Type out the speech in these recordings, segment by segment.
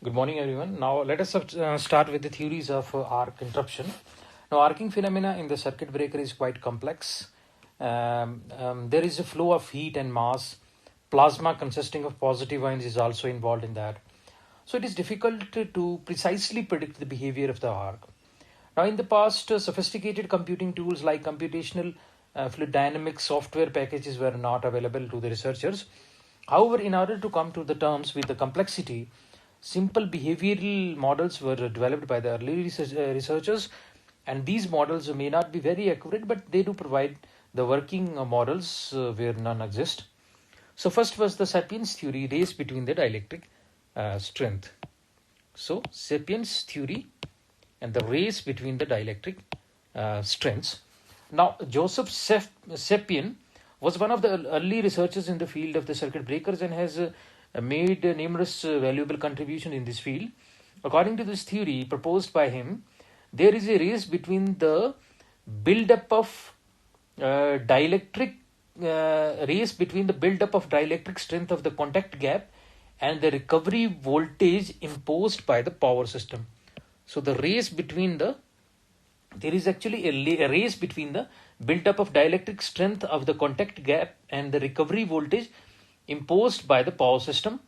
Good morning, everyone. Now, let us start with the theories of arc interruption. Now, arcing phenomena in the circuit breaker is quite complex. There is a flow of heat and mass. Plasma consisting of positive ions is also involved in that. So, it is difficult to precisely predict the behavior of the arc. Now, in the past, sophisticated computing tools like computational fluid dynamics software packages were not available to the researchers. However, in order to come to the terms with the complexity, simple behavioral models were developed by the early researchers, and these models may not be very accurate, but they do provide the working models where none exist. So, first was the Sapiens theory, race between the dielectric strength. So, Sapiens theory and the race between the dielectric strengths. Now, Joseph Sapien was one of the early researchers in the field of the circuit breakers and has made numerous valuable contributions in this field. According to this theory proposed by him, there is a race between the build-up of dielectric race between the build-up of dielectric strength of the contact gap and the recovery voltage imposed by the power system. So the race between there is actually a race between the build-up of dielectric strength of the contact gap and the recovery voltage imposed by the power system.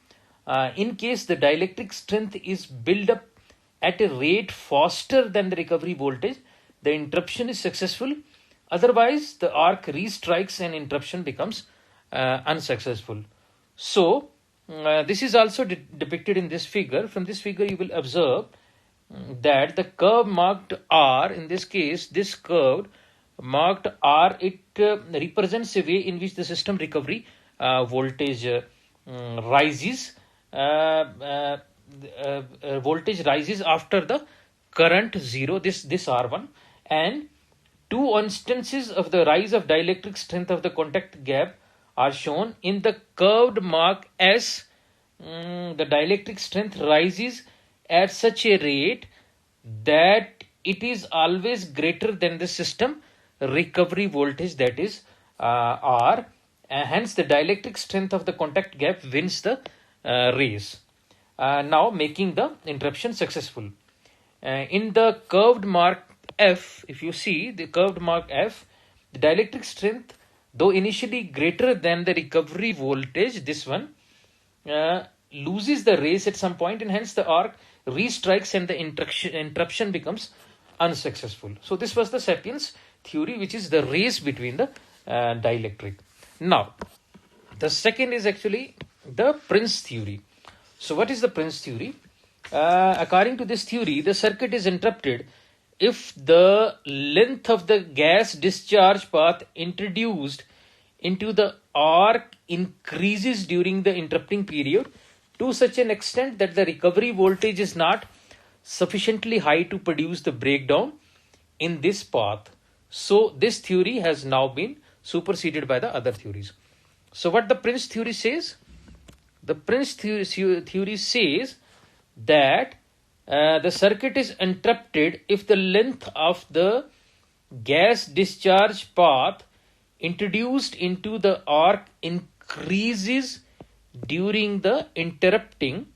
In case the dielectric strength is built up at a rate faster than the recovery voltage, the interruption is successful. Otherwise, the arc restrikes and interruption becomes unsuccessful. So, this is also depicted in this figure. From this figure, you will observe that the curve marked R, in this case, this curve marked R, it represents a way in which the system recovery voltage rises. Voltage rises after the current zero, this R1, and two instances of the rise of dielectric strength of the contact gap are shown. In the curved mark S, the dielectric strength rises at such a rate that it is always greater than the system recovery voltage, that is R. Hence, the dielectric strength of the contact gap wins the race, now making the interruption successful. In the curved mark F, if you see the curved mark F, the dielectric strength, though initially greater than the recovery voltage, this one, loses the race at some point, and hence the arc restrikes and the interruption becomes unsuccessful. So this was the Sapiens theory, which is the race between the dielectric. Now, the second is actually the Prince theory. So what is the Prince theory? According to this theory, the circuit is interrupted if the length of the gas discharge path introduced into the arc increases during the interrupting period to such an extent that the recovery voltage is not sufficiently high to produce the breakdown in this path. So this theory has now been superseded by the other theories. So what the Prince theory says? The Prince theory says that the circuit is interrupted if the length of the gas discharge path introduced into the arc increases during the interrupting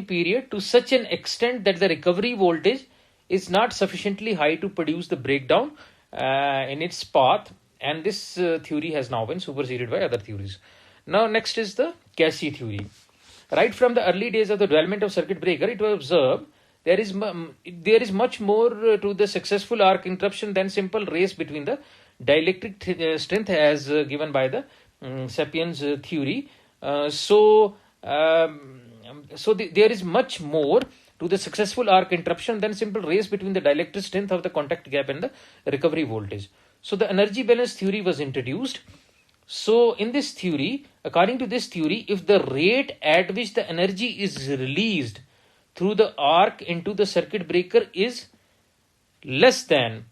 period to such an extent that the recovery voltage is not sufficiently high to produce the breakdown in its path, and this theory has now been superseded by other theories. Now next is the Casey theory. Right from the early days of the development of circuit breaker, it was observed there is much more to the successful arc interruption than simple race between the dielectric strength as given by the Sapiens theory. So there is much more to the successful arc interruption than simple race between the dielectric strength of the contact gap and the recovery voltage. So the energy balance theory was introduced. So in this theory, according to this theory, if the rate at which the energy is released through the arc into the circuit breaker is less than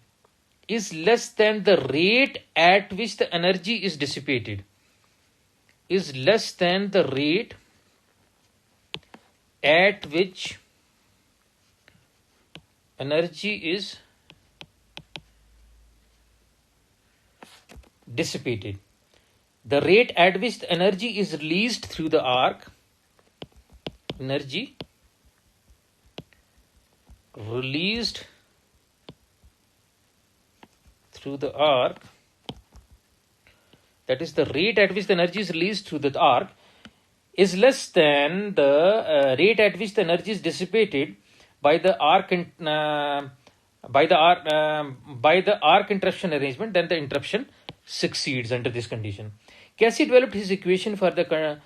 the rate at which the energy is dissipated, is less than the rate at which energy is dissipated, the rate at which the energy is released through the arc, energy released through the arc, that is the rate at which the energy is released through the arc, is less than the rate at which the energy is dissipated by the arc interruption arrangement, then the interruption succeeds under this condition. Casey developed his equation for the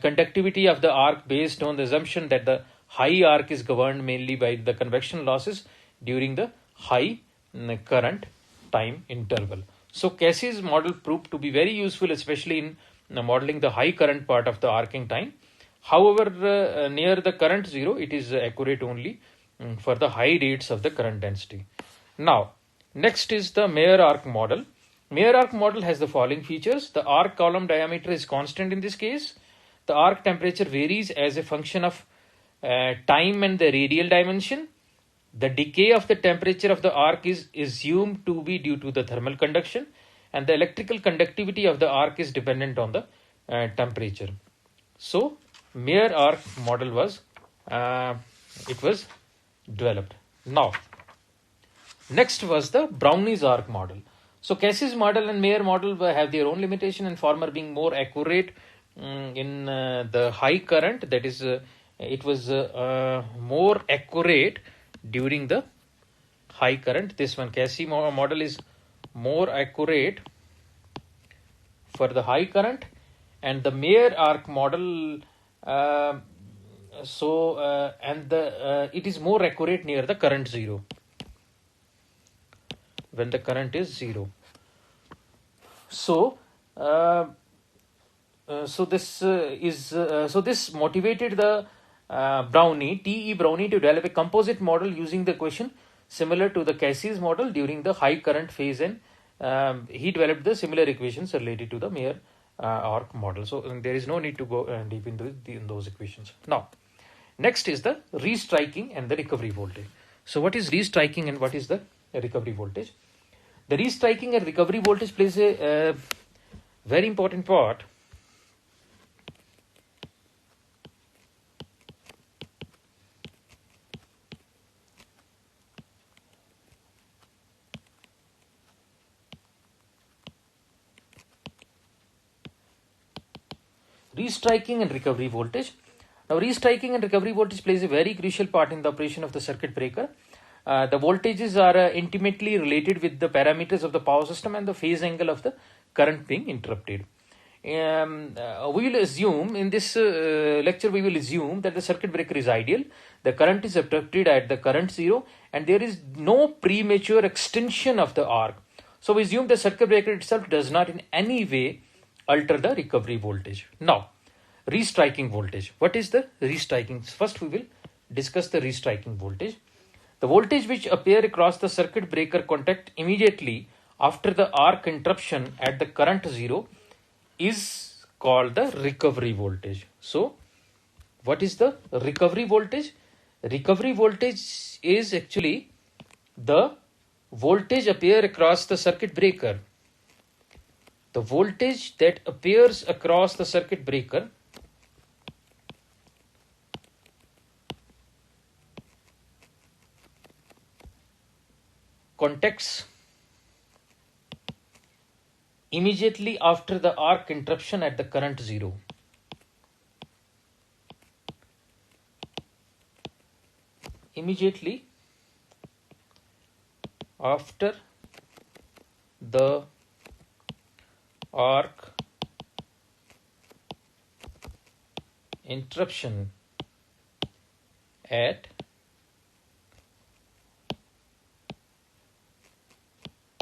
conductivity of the arc based on the assumption that the high arc is governed mainly by the convection losses during the high current time interval. So Casey's model proved to be very useful, especially in modeling the high current part of the arcing time. However, near the current zero, it is accurate only for the high rates of the current density. Now, next is the Mayer arc model. Mayer arc model has the following features. The arc column diameter is constant in this case. The arc temperature varies as a function of time and the radial dimension. The decay of the temperature of the arc is assumed to be due to the thermal conduction, and the electrical conductivity of the arc is dependent on the temperature. So, Mayer arc model was developed. Now, next was the Brownies arc model. So, Casey's model and Mayer model have their own limitation, and former being more accurate in the high current, that is, it was more accurate during the high current. This one, Casey model, is more accurate for the high current, and the Mayer arc model it is more accurate near the current zero, when the current is zero. So this motivated the T.E. Brownie to develop a composite model using the equation similar to the Casey's model during the high current phase, and he developed the similar equations related to the Mayer arc model. So there is no need to go deep into in those equations. Now, next is the restriking and the recovery voltage. So what is restriking and what is the recovery voltage? The restriking and recovery voltage plays a very important part restriking and recovery voltage. Now, restriking and recovery voltage plays a very crucial part in the operation of the circuit breaker. The voltages are intimately related with the parameters of the power system and the phase angle of the current being interrupted. We will assume in this lecture, we will assume that the circuit breaker is ideal, the current is interrupted at the current zero, and there is no premature extension of the arc. So we assume the circuit breaker itself does not in any way alter the recovery voltage. Now, restriking voltage. What is the restriking? First, we will discuss the restriking voltage. The voltage which appear across the circuit breaker contact immediately after the arc interruption at the current zero is called the recovery voltage. So, what is the recovery voltage? Recovery voltage is actually the voltage appear across the circuit breaker. The voltage that appears across the circuit breaker contacts immediately after the arc interruption at the current zero. Immediately after the arc interruption at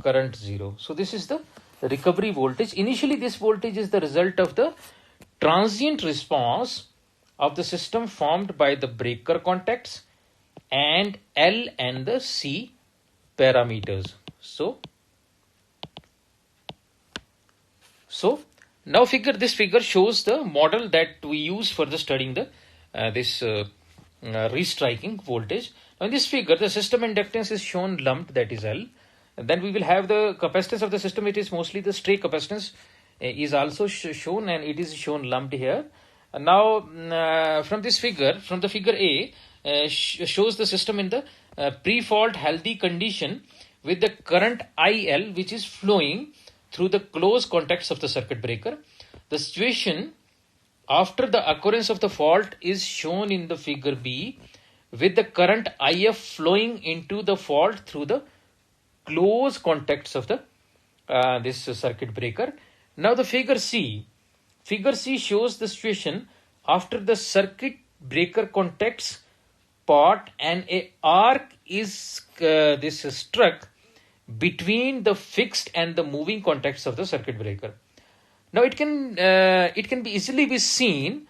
current zero. So this is the recovery voltage. Initially, this voltage is the result of the transient response of the system formed by the breaker contacts and L and the C parameters. So now this figure shows the model that we use for the studying the restriking voltage. Now in this figure, the system inductance is shown lumped, that is L. And then we will have the capacitance of the system. It is mostly the stray capacitance is also shown, and it is shown lumped here. Now, from this figure, from the figure A, shows the system in the pre-fault healthy condition with the current IL which is flowing through the closed contacts of the circuit breaker. The situation after the occurrence of the fault is shown in the figure B with the current IF flowing into the fault through the closed contacts of the this circuit breaker. Now the figure C shows the situation after the circuit breaker contacts part and a arc is struck between the fixed and the moving contacts of the circuit breaker. Now it can be easily be seen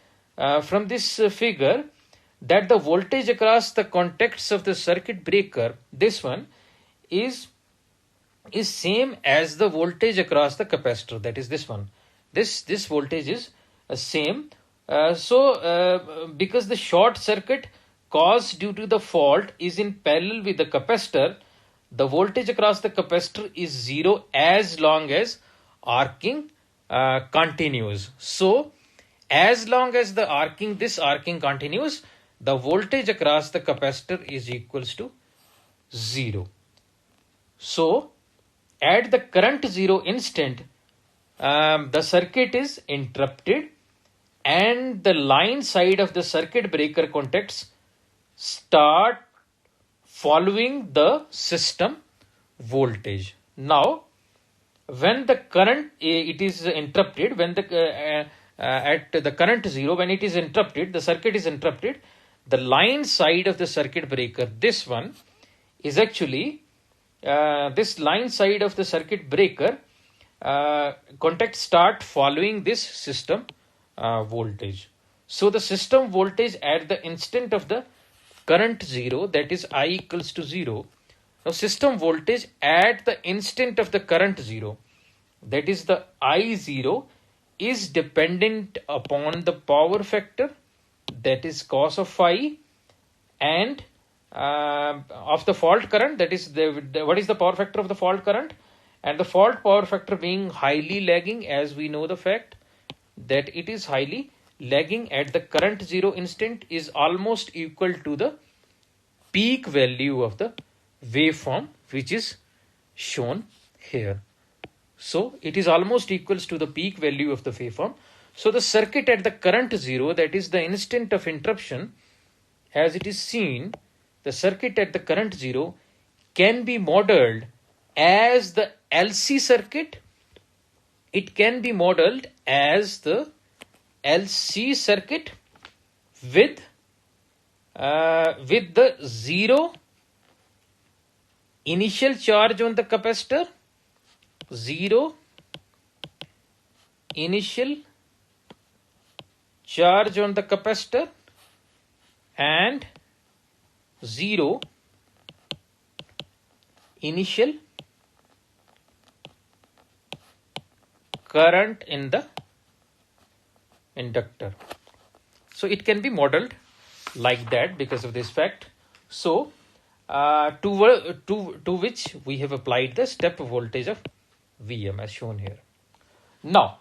from this figure that the voltage across the contacts of the circuit breaker, this one, is same as the voltage across the capacitor, that is this one. This voltage is same. Because the short circuit caused due to the fault is in parallel with the capacitor, the voltage across the capacitor is 0 as long as arcing continues. So as long as this arcing continues, the voltage across the capacitor is equals to 0. So at the current 0 instant, the circuit is interrupted and the line side of the circuit breaker contacts start following the system voltage. Now, when the current it is interrupted, when the at the current 0, when it is interrupted, the circuit is interrupted, the line side of the circuit breaker, this one, is actually this line side of the circuit breaker contacts start following this system voltage. So the system voltage at the instant of the current 0, that is I equals to 0. Now system voltage at the instant of the current 0, that is the I0, is dependent upon the power factor, that is cos of phi, and of the fault current, that is what is the power factor of the fault current, and the fault power factor being highly lagging, as we know the fact that it is highly lagging at the current 0 instant, is almost equal to the peak value of the waveform which is shown here. So it is almost equals to the peak value of the waveform. So the circuit at the current 0, that is the instant of interruption, as it is seen, the circuit at the current 0 can be modeled as the LC circuit. It can be modeled as the LC circuit with the 0 initial charge on the capacitor, 0 initial charge on the capacitor, and 0 initial current in the inductor. So it can be modeled like that because of this fact. So to which we have applied the step voltage of Vm as shown here. Now,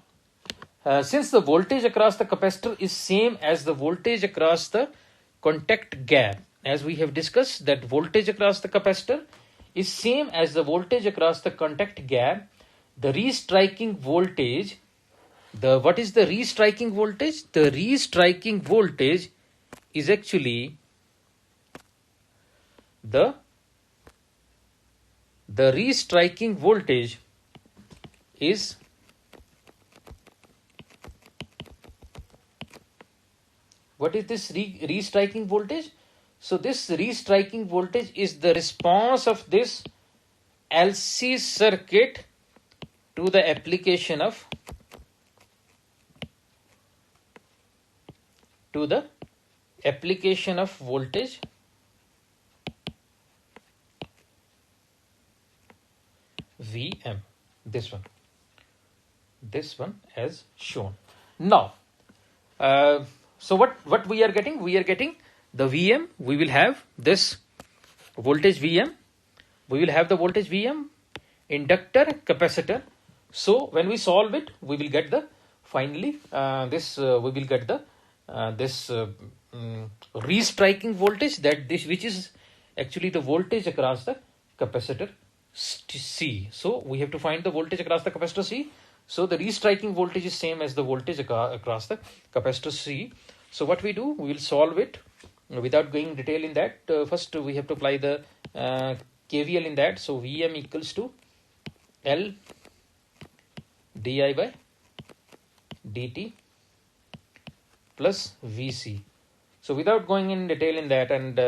since the voltage across the capacitor is same as the voltage across the contact gap, as we have discussed that voltage across the capacitor is same as the voltage across the contact gap, the restriking voltage, what is the restriking voltage? The restriking voltage is actually the restriking voltage is what is this restriking voltage? So this restriking voltage is the response of this LC circuit to the application of voltage Vm, this one as shown. Now so what we are getting? We are getting the Vm. We will have this voltage Vm. We will have the voltage Vm, inductor, capacitor. So when we solve it, we will get the finally we will get the restriking voltage, that this which is actually the voltage across the capacitor C. So we have to find the voltage across the capacitor C. So the restriking voltage is same as the voltage across the capacitor C. So what we do, we will solve it without going detail in that. First we have to apply the KVL in that. So Vm equals to L di by dt plus Vc. So without going in detail in that, and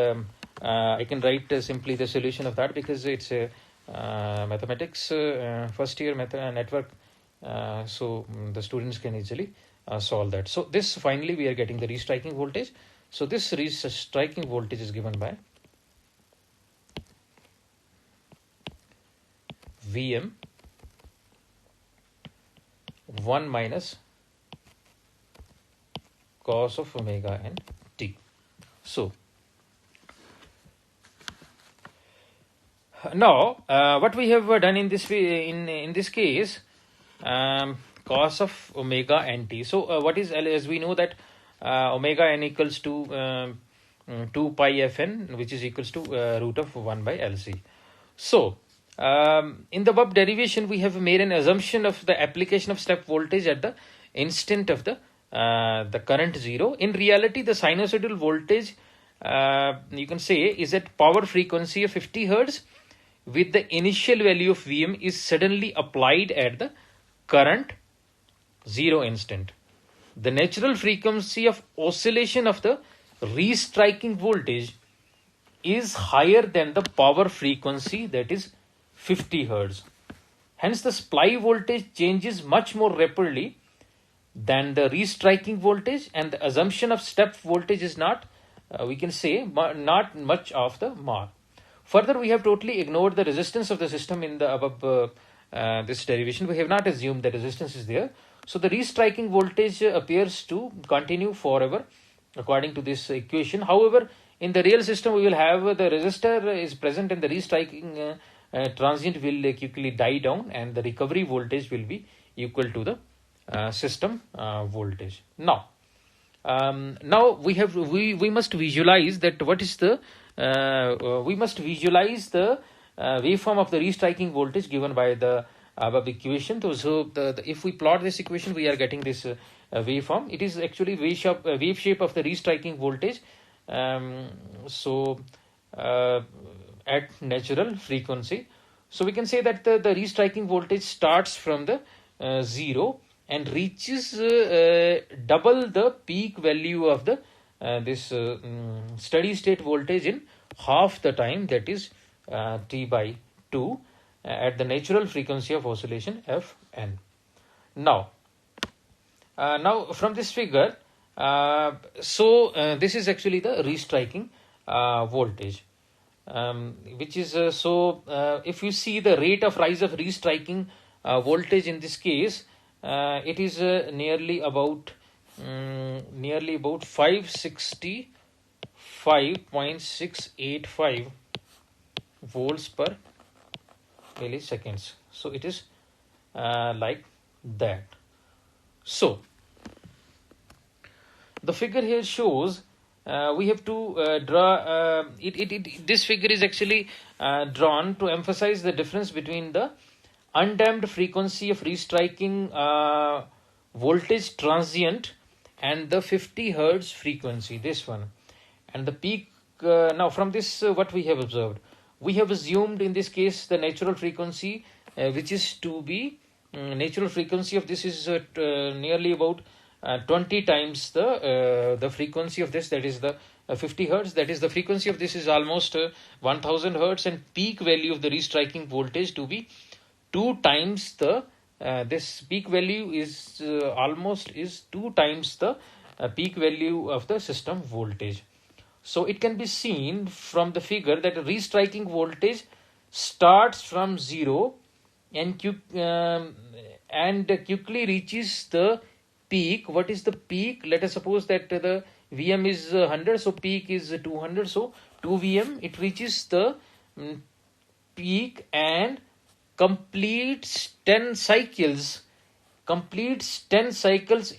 I can write simply the solution of that, because it's a mathematics first year network, so the students can easily solve that. So this finally we are getting the restriking voltage. So this restriking voltage is given by Vm 1 minus cos of omega n t. So now what we have done in this in this case, cos of omega n t. So what is L? As we know that omega n equals to 2 pi fn, which is equals to root of 1 by LC. So in the above derivation, we have made an assumption of the application of step voltage at the instant of the current 0. In reality, the sinusoidal voltage, you can say, is at power frequency of 50 Hertz, with the initial value of Vm is suddenly applied at the current 0 instant. The natural frequency of oscillation of the restriking voltage is higher than the power frequency, that is 50 Hertz. Hence, the supply voltage changes much more rapidly than the restriking voltage, and the assumption of step voltage is not, we can say, not much of the mark. Further, we have totally ignored the resistance of the system in the above this derivation. We have not assumed that resistance is there. So the restriking voltage appears to continue forever according to this equation. However, in the real system, we will have the resistor is present, and the restriking transient will quickly die down, and the recovery voltage will be equal to the system voltage. Now we must visualize that what is the we must visualize the waveform of the restriking voltage given by the above equation. So if we plot this equation, we are getting this waveform. It is actually wave shape of the restriking voltage. At natural frequency. So we can say that the restriking voltage starts from the 0 and reaches double the peak value of the this steady state voltage in half the time, that is t by 2 at the natural frequency of oscillation Fn. Now from this figure, this is actually the restriking voltage. Which is if you see the rate of rise of restriking voltage in this case, it is nearly about 565.685 volts per milliseconds. So it is like that. So the figure here shows we have to draw this figure is actually drawn to emphasize the difference between the undamped frequency of restriking voltage transient and the 50 Hertz frequency, this one, and the peak. Now from this what we have observed, we have assumed in this case the natural frequency which is to be natural frequency of this is nearly about 20 times the frequency of this, that is the 50 Hertz. That is the frequency of this is almost 1000 Hertz, and peak value of the restriking voltage to be 2 times the this peak value is almost is 2 times the peak value of the system voltage. So it can be seen from the figure that restriking voltage starts from 0 and quickly reaches the peak. What is the peak? Let us suppose that the Vm is 100, so peak is 200, so 2 Vm. It reaches the peak and completes 10 cycles,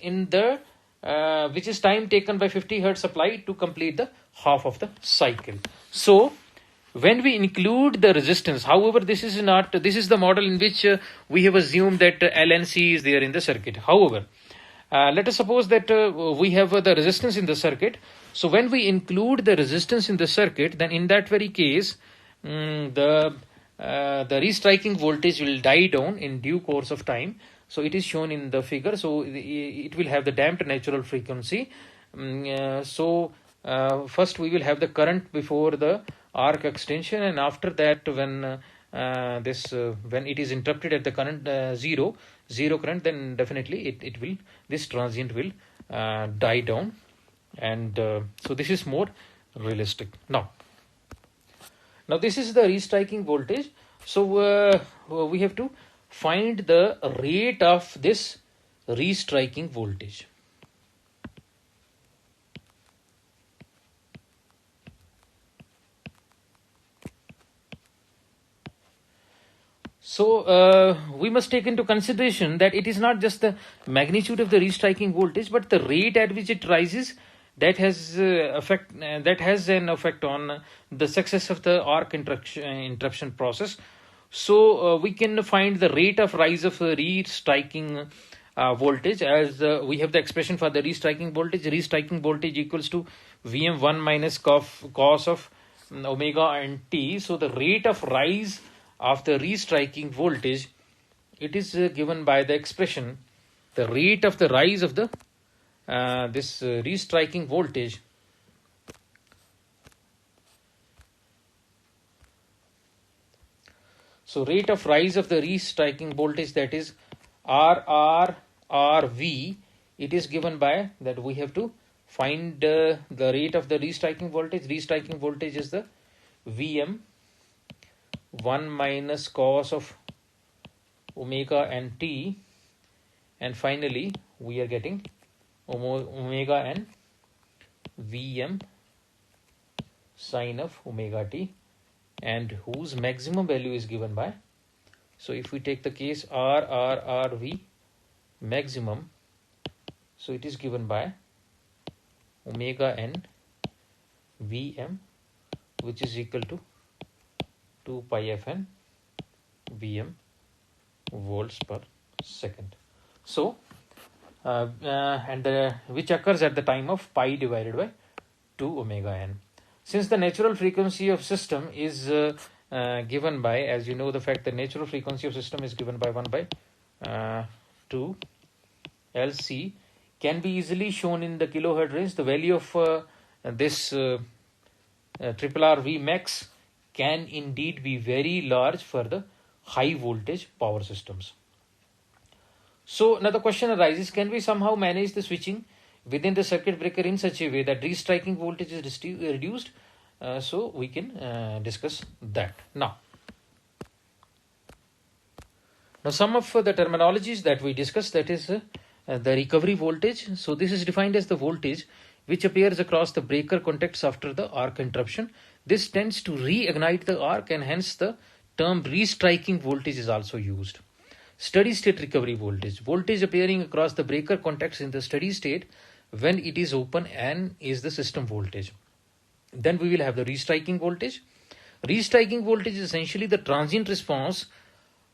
in the which is time taken by 50 hertz supply to complete the half of the cycle. So when we include the resistance, however, this is the model in which we have assumed that LNC is there in the circuit. However, let us suppose that we have the resistance in the circuit. So when we include the resistance in the circuit, then in that very case, the restriking voltage will die down in due course of time. So it is shown in the figure. So it will have the damped natural frequency. First we will have the current before the arc extension, and after that, when when it is interrupted at the current zero current, then definitely this transient will die down, and so this is more realistic. Now this is the restriking voltage. So we have to find the rate of this restriking voltage. So we must take into consideration that it is not just the magnitude of the restriking voltage, but the rate at which it rises that has an effect on the success of the arc interruption process. So we can find the rate of rise of restriking voltage as we have the expression for the restriking voltage. Restriking voltage equals to Vm1 minus cos of omega and t. So the rate of rise of the restriking voltage, it is given by the expression, the rate of the rise of the this restriking voltage So rate of rise of the restriking voltage, that is RV, it is given by that we have to find the rate of the restriking voltage. Restriking voltage is the Vm 1 minus cos of omega and t, and finally we are getting omega and Vm sine of omega t, and whose maximum value is given by, so if we take the case RV maximum, so it is given by omega n Vm, which is equal to 2 pi fn Vm volts per second. So which occurs at the time of pi divided by 2 omega n. Since the natural frequency of system is given by, as you know, the fact that natural frequency of system is given by 1 by 2 LC, can be easily shown in the kilohertz range. The value of this triple R V max can indeed be very large for the high voltage power systems. So now the question arises, can we somehow manage the switching within the circuit breaker in such a way that restriking voltage is reduced? So we can discuss that now. Now some of the terminologies that we discussed, that is the recovery voltage. So this is defined as the voltage which appears across the breaker contacts after the arc interruption. This tends to reignite the arc, and hence the term restriking voltage is also used. Steady state recovery voltage, voltage appearing across the breaker contacts in the steady state when it is open and is the system voltage. Then we will have the restriking voltage. Restriking voltage is essentially the transient response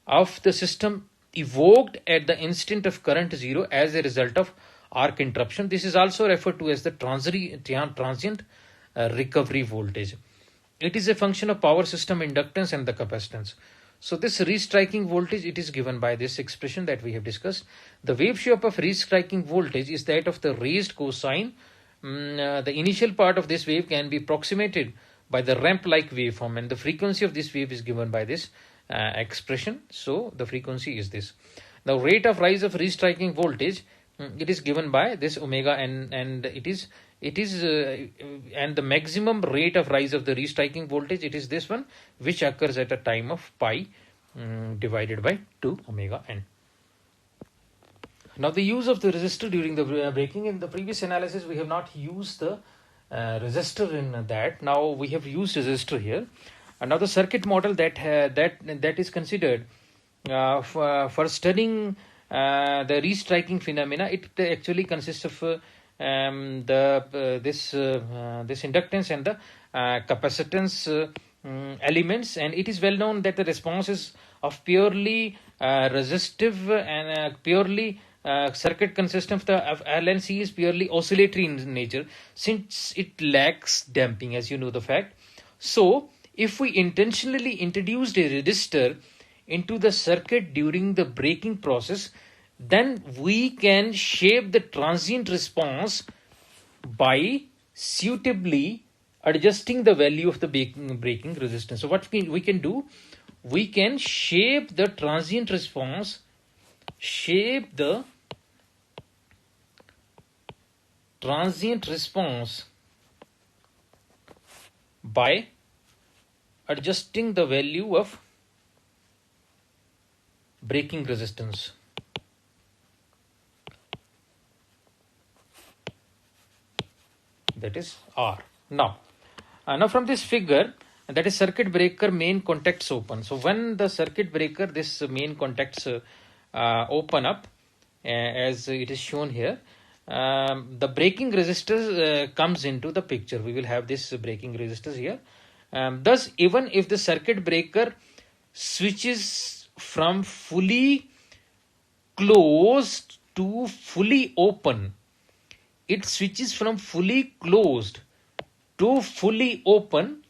of the system evoked at the instant of current zero as a result of arc interruption. This is also referred to as the transient recovery voltage. It is a function of power system inductance and the capacitance. So this restriking voltage, it is given by this expression that we have discussed. The wave shape of restriking voltage is that of the raised cosine. The initial part of this wave can be approximated by the ramp-like waveform, and the frequency of this wave is given by this expression. So the frequency is this. The rate of rise of restriking voltage, it is given by this omega, and and the maximum rate of rise of the restriking voltage, it is this one, which occurs at a time of pi divided by 2 omega n. Now the use of the resistor during the breaking. In the previous analysis we have not used the resistor in that. Now we have used resistor here. Another circuit model that is considered for studying the restriking phenomena, it actually consists of this inductance and the capacitance elements, and it is well known that the response is of purely resistive and purely circuit consisting of the LNC is purely oscillatory in nature, since it lacks damping, as you know the fact. So if we intentionally introduced a resistor into the circuit during the breaking process, then we can shape the transient response by suitably adjusting the value of the breaking resistance. So what we can do, we can shape the transient response, by adjusting the value of breaking resistance. That is R. Now from this figure, that is circuit breaker main contacts open. So when the circuit breaker, this main contacts open up, as it is shown here, the braking resistors comes into the picture. We will have this braking resistors here. Thus, even if the circuit breaker switches from fully closed to fully open, it switches from fully closed to fully open,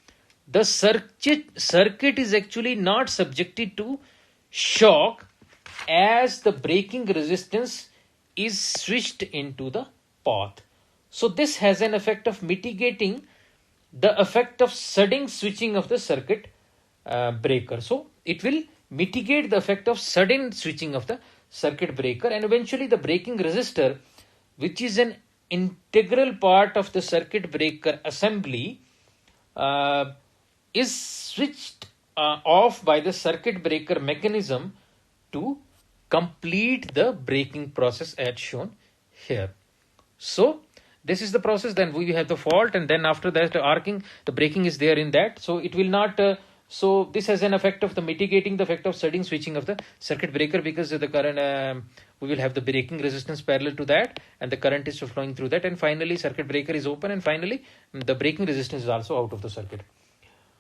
the circuit is actually not subjected to shock, as the braking resistance is switched into the path. So this has an effect of mitigating the effect of sudden switching of the circuit breaker. So it will mitigate the effect of sudden switching of the circuit breaker, and eventually the braking resistor, which is an integral part of the circuit breaker assembly, is switched off by the circuit breaker mechanism to complete the braking process as shown here. So this is the process. Then we have the fault, and then after that the arcing, the braking is there in that, so it will not so this has an effect of the mitigating the effect of sudden switching of the circuit breaker, because the current we will have the braking resistance parallel to that, and the current is flowing through that, and finally circuit breaker is open, and finally the braking resistance is also out of the circuit.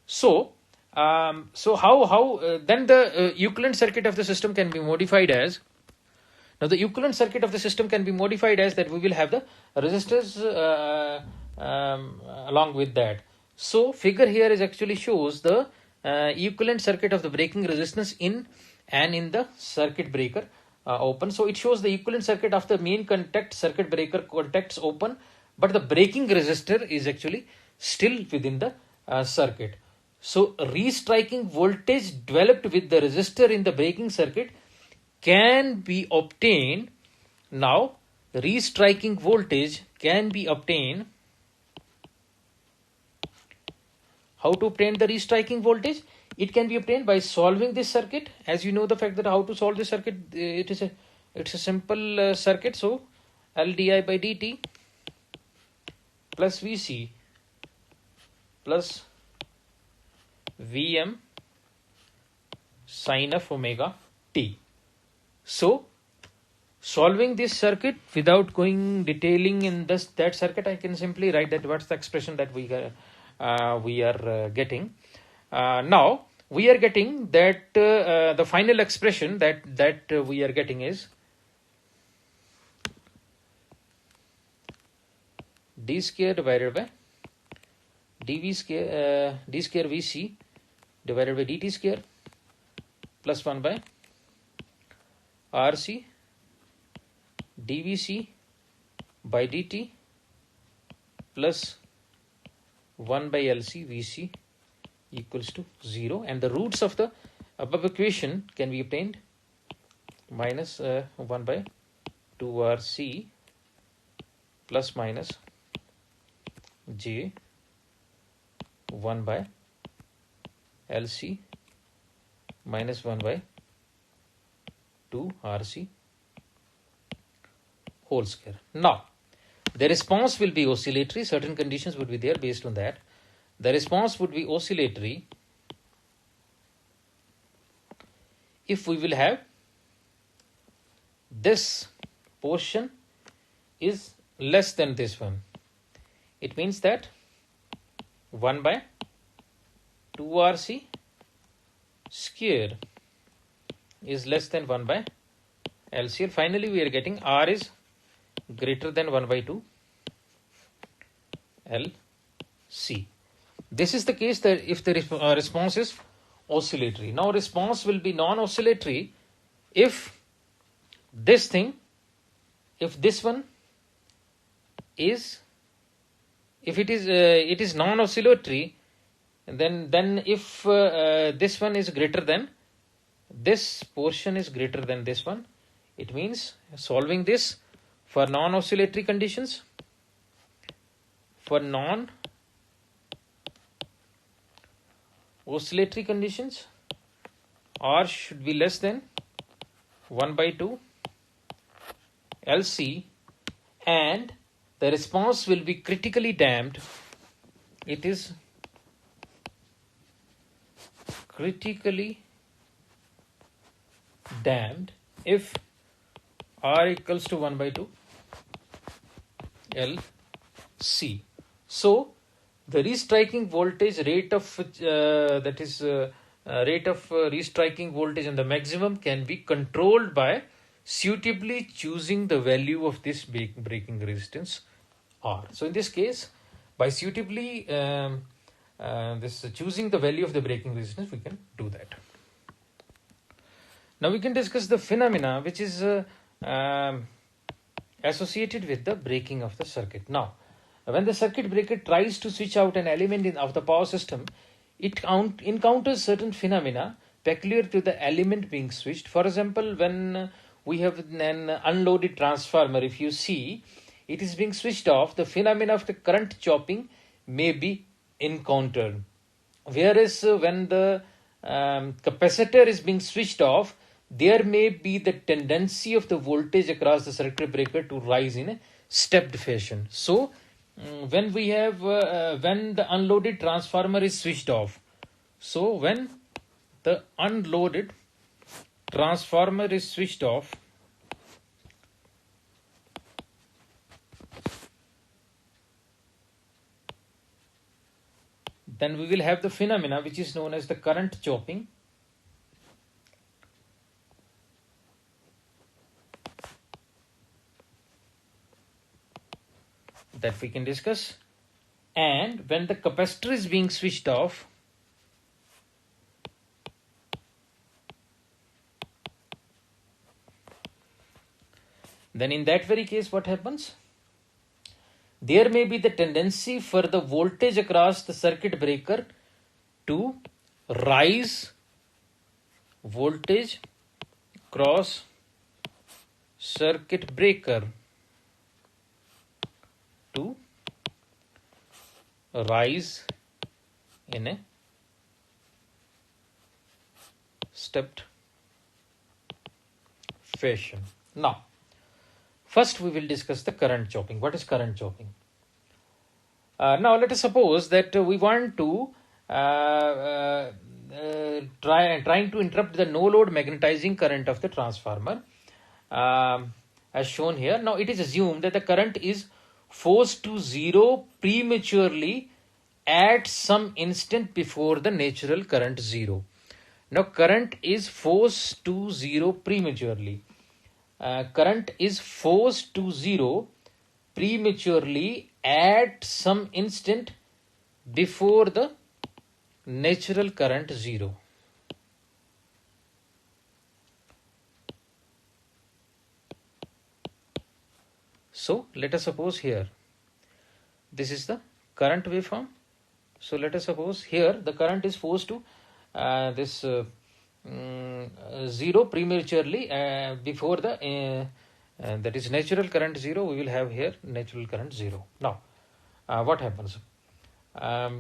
So how then the equivalent circuit of the system can be modified as. Now the equivalent circuit of the system can be modified as that we will have the resistors along with that. So figure here is actually shows the equivalent circuit of the braking resistance in the circuit breaker open. So it shows the equivalent circuit of the main contact circuit breaker contacts open, but the braking resistor is actually still within the circuit. So restriking voltage developed with the resistor in the braking circuit can be obtained. Now restriking voltage can be obtained. How to obtain the restriking voltage? It can be obtained by solving this circuit. As you know the fact that how to solve this circuit, it's a simple circuit. So L di by dt plus Vc plus Vm sine of omega t. So solving this circuit without going detailing in that circuit, I can simply write that what's the expression that we are getting. Now we are getting that the final expression that we are getting is d square divided by dv square d square Vc divided by dt square plus 1 by Rc dVc by dt plus 1 by Lc Vc equals to 0, and the roots of the above equation can be obtained minus 1 by 2Rc plus minus J 1 by Lc minus 1 by 2Rc whole square. Now the response will be oscillatory. Certain conditions would be there based on that. The response would be oscillatory if we will have this portion is less than this one. It means that 1 by 2 RC square is less than 1 by LCL. Finally, we are getting R is greater than 1 by 2 LC. This is the case that if the response is oscillatory. Now, response will be non-oscillatory if this thing, if this one is, if it is non-oscillatory, then if this one is greater than, this portion is greater than this one, it means solving this for non-oscillatory conditions, for non-oscillatory conditions, R should be less than 1 by 2 LC, and the response will be critically damped. It is critically damped if R equals to 1 by 2 LC. So the restriking voltage rate of restriking voltage and the maximum can be controlled by suitably choosing the value of this braking resistance R. So in this case, by suitably choosing the value of the braking resistance, we can do that. Now we can discuss the phenomena which is associated with the braking of the circuit. Now, when the circuit breaker tries to switch out an element of the power system, it encounters certain phenomena peculiar to the element being switched. For example, when we have an unloaded transformer, if you see, it is being switched off, the phenomena of the current chopping may be encountered. Whereas when the capacitor is being switched off, there may be the tendency of the voltage across the circuit breaker to rise in a stepped fashion. So when we have when the unloaded transformer is switched off, so when the unloaded transformer is switched off, then we will have the phenomena which is known as the current chopping. That we can discuss. And when the capacitor is being switched off, then in that very case, what happens? There may be the tendency for the voltage across the circuit breaker to rise. Voltage across circuit breaker to rise in a stepped fashion. Now, first we will discuss the current chopping. What is current chopping? Now let us suppose that we want to trying to interrupt the no load magnetizing current of the transformer as shown here. Now it is assumed that the current is forced to zero prematurely at some instant before the natural current zero. Now current is forced to zero prematurely. Current is forced to zero prematurely at some instant before the natural current zero. So let us suppose here this is the current waveform. So let us suppose here the current is forced to zero prematurely before the that is natural current zero. We will have here natural current zero. Now what happens? Now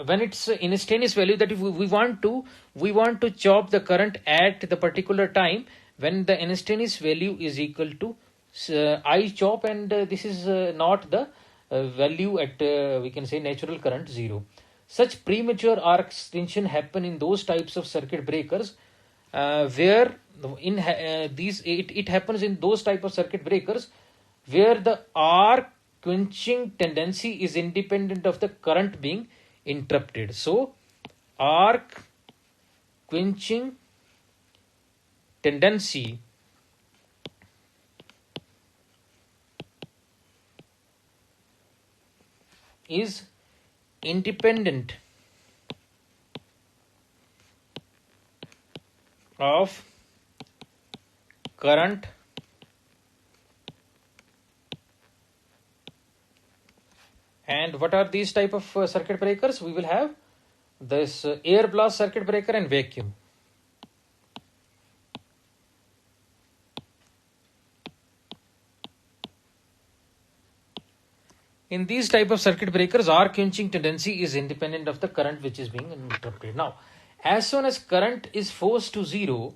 when it's instantaneous value, that if we want to chop the current at the particular time when the instantaneous value is equal to I chop, and this is not the value at we can say natural current zero. Such premature arc extension happen in those types of circuit breakers where in these it happens in those type of circuit breakers where the arc quenching tendency is independent of the current being interrupted. So arc quenching tendency is independent of current and what are these type of circuit breakers? We will have this air blast circuit breaker and vacuum. In these type of circuit breakers, arc quenching tendency is independent of the current which is being interrupted. Now, as soon as current is forced to zero,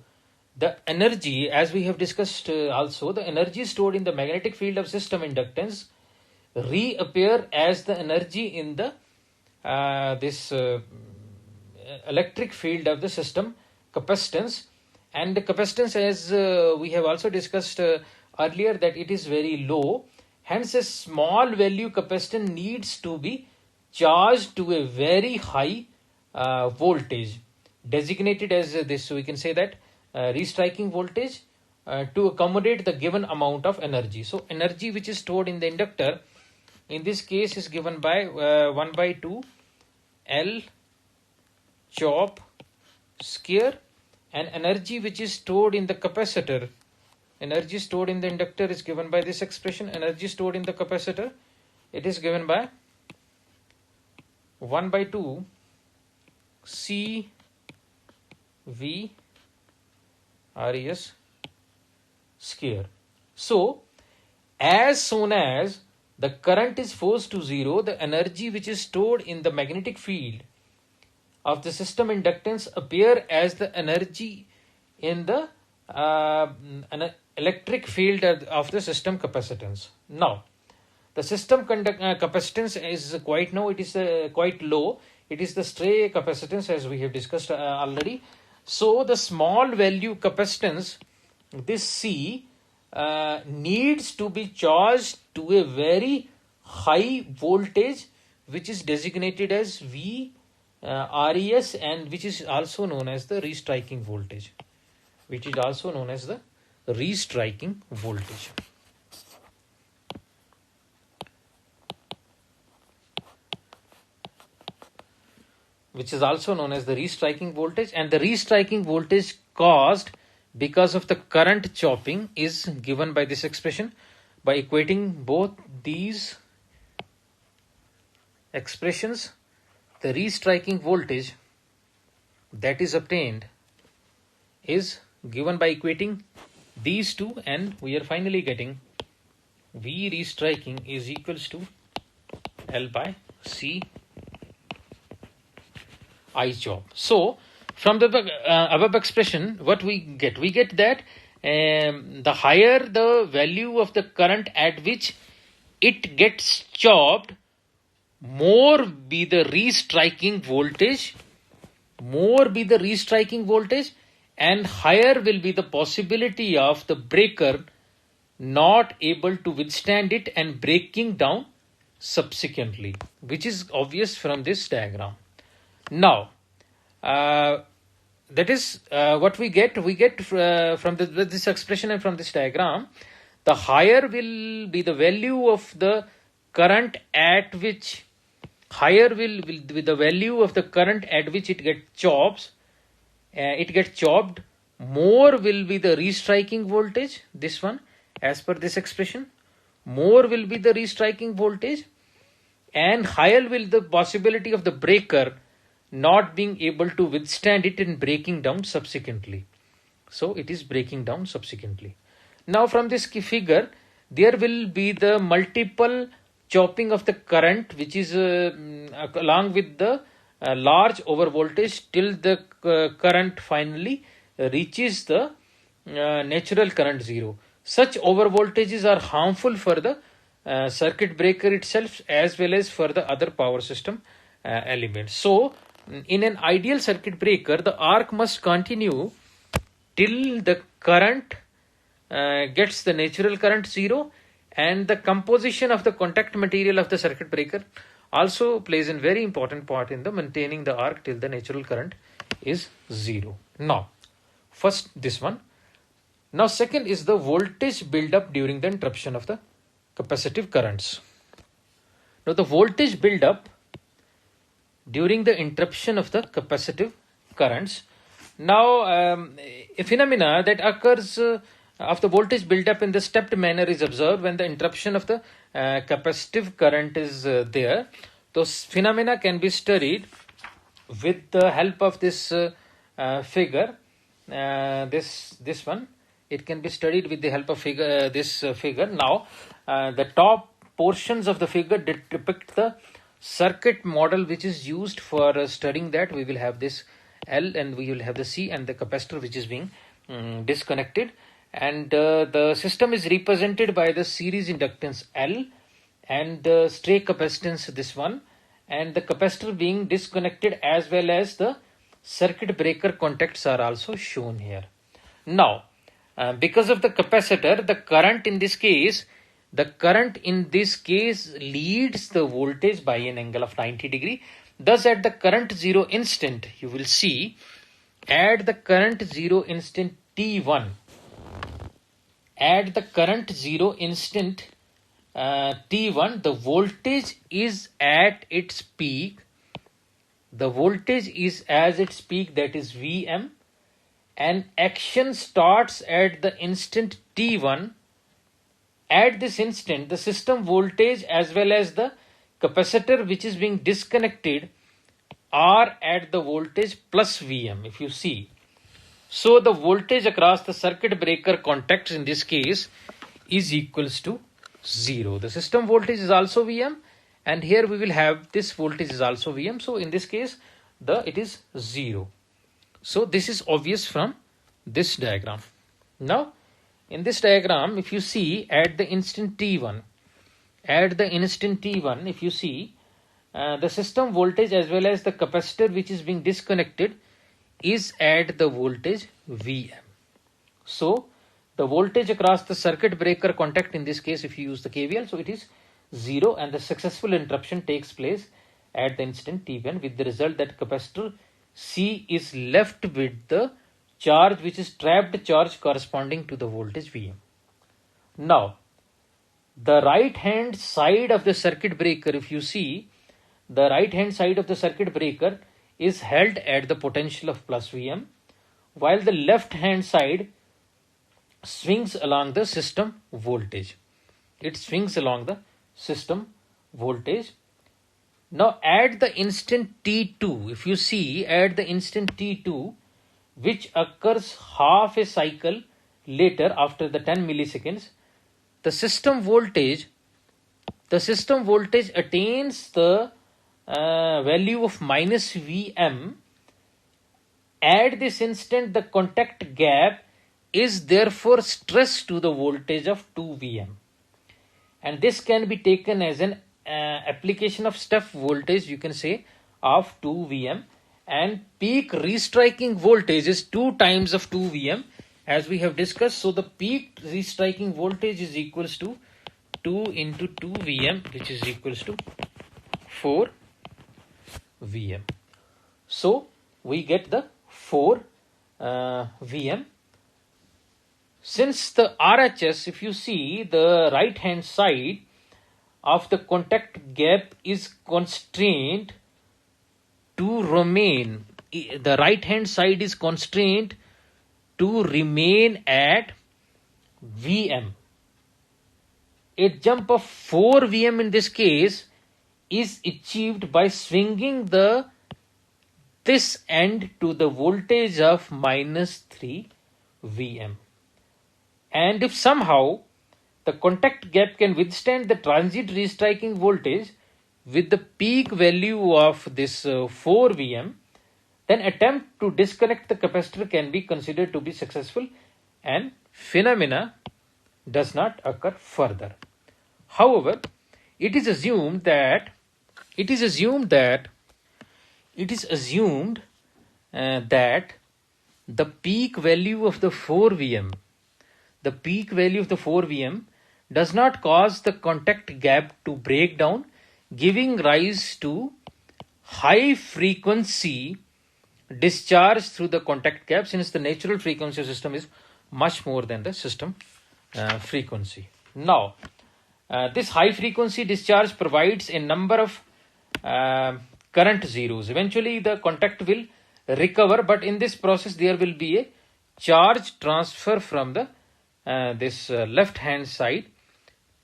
the energy, as we have discussed also, the energy stored in the magnetic field of system inductance reappear as the energy in the electric field of the system capacitance. And the capacitance, as we have also discussed earlier, that it is very low. Hence, a small value capacitor needs to be charged to a very high voltage, designated as this. So we can say that restriking voltage to accommodate the given amount of energy. So energy which is stored in the inductor, in this case, is given by 1 by 2 L chop square, and energy which is stored in the capacitor, energy stored in the inductor is given by this expression. Energy stored in the capacitor, it is given by 1 by 2 C V RES square. So as soon as the current is forced to zero, the energy which is stored in the magnetic field of the system inductance appear as the energy in the electric field of the system capacitance. Now, the system capacitance is quite quite low. It is the stray capacitance, as we have discussed already. So the small value capacitance, this C, needs to be charged to a very high voltage, which is designated as V RES, and which is also known as the restriking voltage, which is also known as the restriking voltage. Which is also known as the restriking voltage, and the restriking voltage caused because of the current chopping is given by this expression. By equating both these expressions, the restriking voltage that is obtained is given by equating these two, and we are finally getting V restriking is equals to L by C I chop. So from the above expression, what we get? We get that the higher the value of the current at which it gets chopped, more be the restriking voltage, and higher will be the possibility of the breaker not able to withstand it and breaking down subsequently, which is obvious from this diagram. Now, that is what we get. We get from this expression and from this diagram, the higher will be the value of the current at which, higher will be the value of the current at which it gets chopped, more will be the restriking voltage, this one, as per this expression, more will be the restriking voltage, and higher will the possibility of the breaker not being able to withstand it and breaking down subsequently. So it is breaking down subsequently. Now from this figure, there will be the multiple chopping of the current, which is along with the large over voltage till the current finally reaches the natural current zero. Such over voltages are harmful for the circuit breaker itself as well as for the other power system elements. So in an ideal circuit breaker, the arc must continue till the current gets the natural current 0, and the composition of the contact material of the circuit breaker also plays a very important part in the maintaining the arc till the natural current is 0. Now, first this one. Now, second is the voltage build up during the interruption of the capacitive currents. Now, the voltage build up during the interruption of the capacitive currents. Now, a phenomena that occurs of the voltage build up in the stepped manner is observed when the interruption of the capacitive current is there. Those phenomena can be studied with the help of this figure. This one, it can be studied with the help of this figure. Now, the top portions of the figure depict the circuit model which is used for studying that. We will have this L and we will have the C and the capacitor which is being disconnected, and the system is represented by the series inductance L and the stray capacitance this one, and the capacitor being disconnected, as well as the circuit breaker contacts are also shown here. Now, because of the capacitor, the current in this case leads the voltage by an angle of 90 degree. Thus, at the current 0 instant, you will see at the current 0 instant T1, at the current 0 instant T1, the voltage is at its peak. The voltage is at its peak, that is Vm, and action starts at the instant T1. At this instant, the system voltage as well as the capacitor which is being disconnected are at the voltage plus Vm, if you see. So the voltage across the circuit breaker contacts in this case is equals to 0. The system voltage is also Vm, and here we will have this voltage is also Vm. So in this case, it is 0. So this is obvious from this diagram. Now, in this diagram, if you see at the instant T1, if you see the system voltage as well as the capacitor which is being disconnected is at the voltage Vm. So the voltage across the circuit breaker contact in this case, if you use the KVL, so it is 0, and the successful interruption takes place at the instant T1, with the result that capacitor C is left with the charge which is trapped charge corresponding to the voltage Vm. Now, the right hand side of the circuit breaker, if you see, the right hand side of the circuit breaker is held at the potential of plus Vm, while the left hand side swings along the system voltage. It swings along the system voltage. Now, at the instant T2, if you see at the instant T2, which occurs half a cycle later after the 10 milliseconds, the system voltage attains the value of minus Vm. At this instant, the contact gap is therefore stressed to the voltage of 2 Vm, and this can be taken as an application of step voltage, you can say, of 2 Vm, and peak restriking voltage is 2 times of 2 Vm, as we have discussed. So the peak restriking voltage is equals to 2 into 2 Vm, which is equals to 4 Vm. So we get the 4 Vm. Since the RHS, if you see, the right hand side of the contact gap is constrained to remain, the right hand side is constrained to remain at Vm. A jump of 4 Vm in this case is achieved by swinging this end to the voltage of minus 3 Vm. And if somehow the contact gap can withstand the transient restriking voltage with the peak value of this 4 Vm, then attempt to disconnect the capacitor can be considered to be successful and phenomena does not occur further. However, it is assumed that it is assumed that the peak value of the 4 VM does not cause the contact gap to break down, giving rise to high frequency discharge through the contact gap, since the natural frequency of system is much more than the system frequency. Now, this high frequency discharge provides a number of current zeros. Eventually, the contact will recover, but in this process, there will be a charge transfer from the this left hand side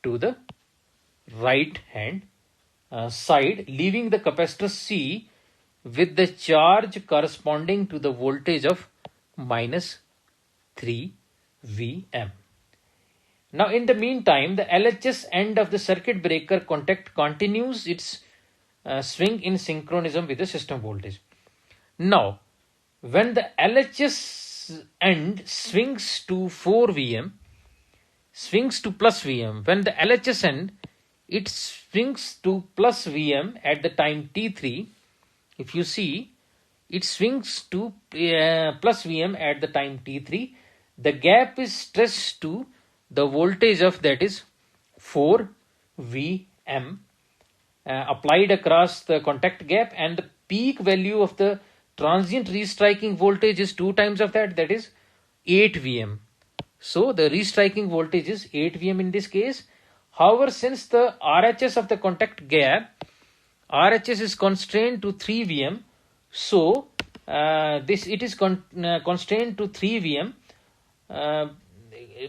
to the right hand side, leaving the capacitor C with the charge corresponding to the voltage of minus 3 Vm. Now, in the meantime, the LHS end of the circuit breaker contact continues its swing in synchronism with the system voltage. Now, when the LHS end swings to 4 Vm, swings to plus Vm, when the LHS end it swings to plus Vm at the time t3, if you see, it swings to plus Vm at the time t3, the gap is stretched to the voltage of, that is, 4 Vm applied across the contact gap, and the peak value of the transient restriking voltage is 2 times of that, that is 8 Vm. So the restriking voltage is 8 Vm in this case. However, since the RHS of the contact gap, RHS is constrained to 3 Vm, so it is constrained to 3 Vm,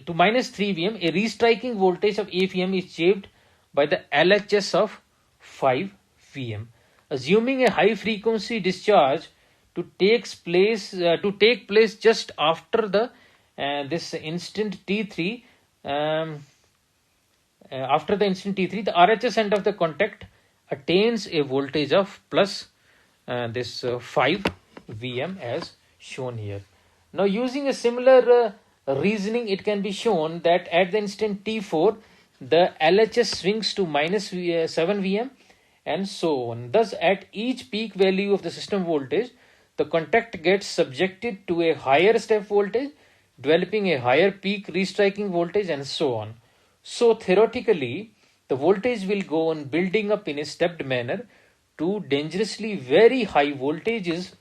to minus 3 Vm. A restriking voltage of 8 Vm is achieved by the LHS of 5 Vm. Assuming a high frequency discharge to take place just after the this instant t3, after the instant t3, the RHS end of the contact attains a voltage of plus 5 Vm as shown here. Now, using a similar reasoning, it can be shown that at the instant t4, the LHS swings to minus 7 Vm and so on. Thus, at each peak value of the system voltage, the contact gets subjected to a higher step voltage, developing a higher peak restriking voltage and so on. So, theoretically, the voltage will go on building up in a stepped manner to dangerously very high voltages.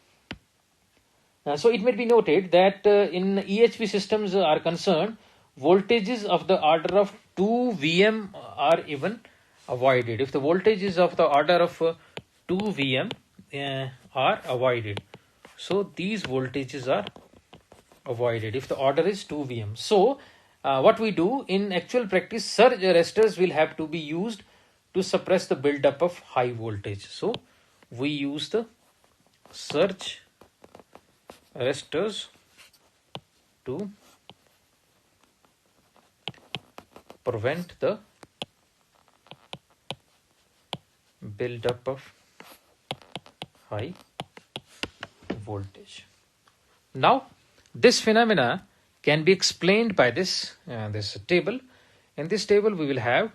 So it may be noted that in EHV systems are concerned, voltages of the order of 2 Vm are even avoided. If the voltage is of the order of 2 Vm are avoided. So these voltages are avoided if the order is 2 Vm. So what we do in actual practice, surge arresters will have to be used to suppress the buildup of high voltage. So we use the surge arresters to prevent the buildup of high voltage. Now, this phenomena can be explained by this table. In this table, we will have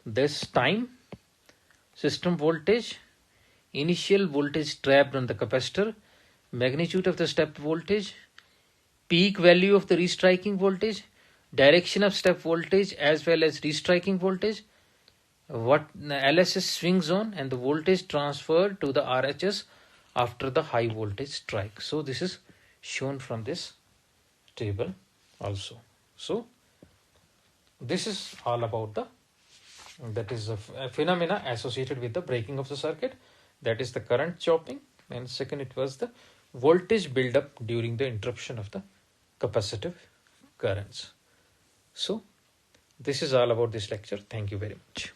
this time, system voltage, initial voltage trapped on the capacitor, magnitude of the step voltage, peak value of the restriking voltage, direction of step voltage as well as restriking voltage, what LHS swings on, and the voltage transferred to the RHS after the high voltage strike. So this is shown from this table also. So this is all about that is a phenomena associated with the breaking of the circuit, that is the current chopping, and second it was the voltage buildup during the interruption of the capacitive currents. So this is all about this lecture. Thank you very much.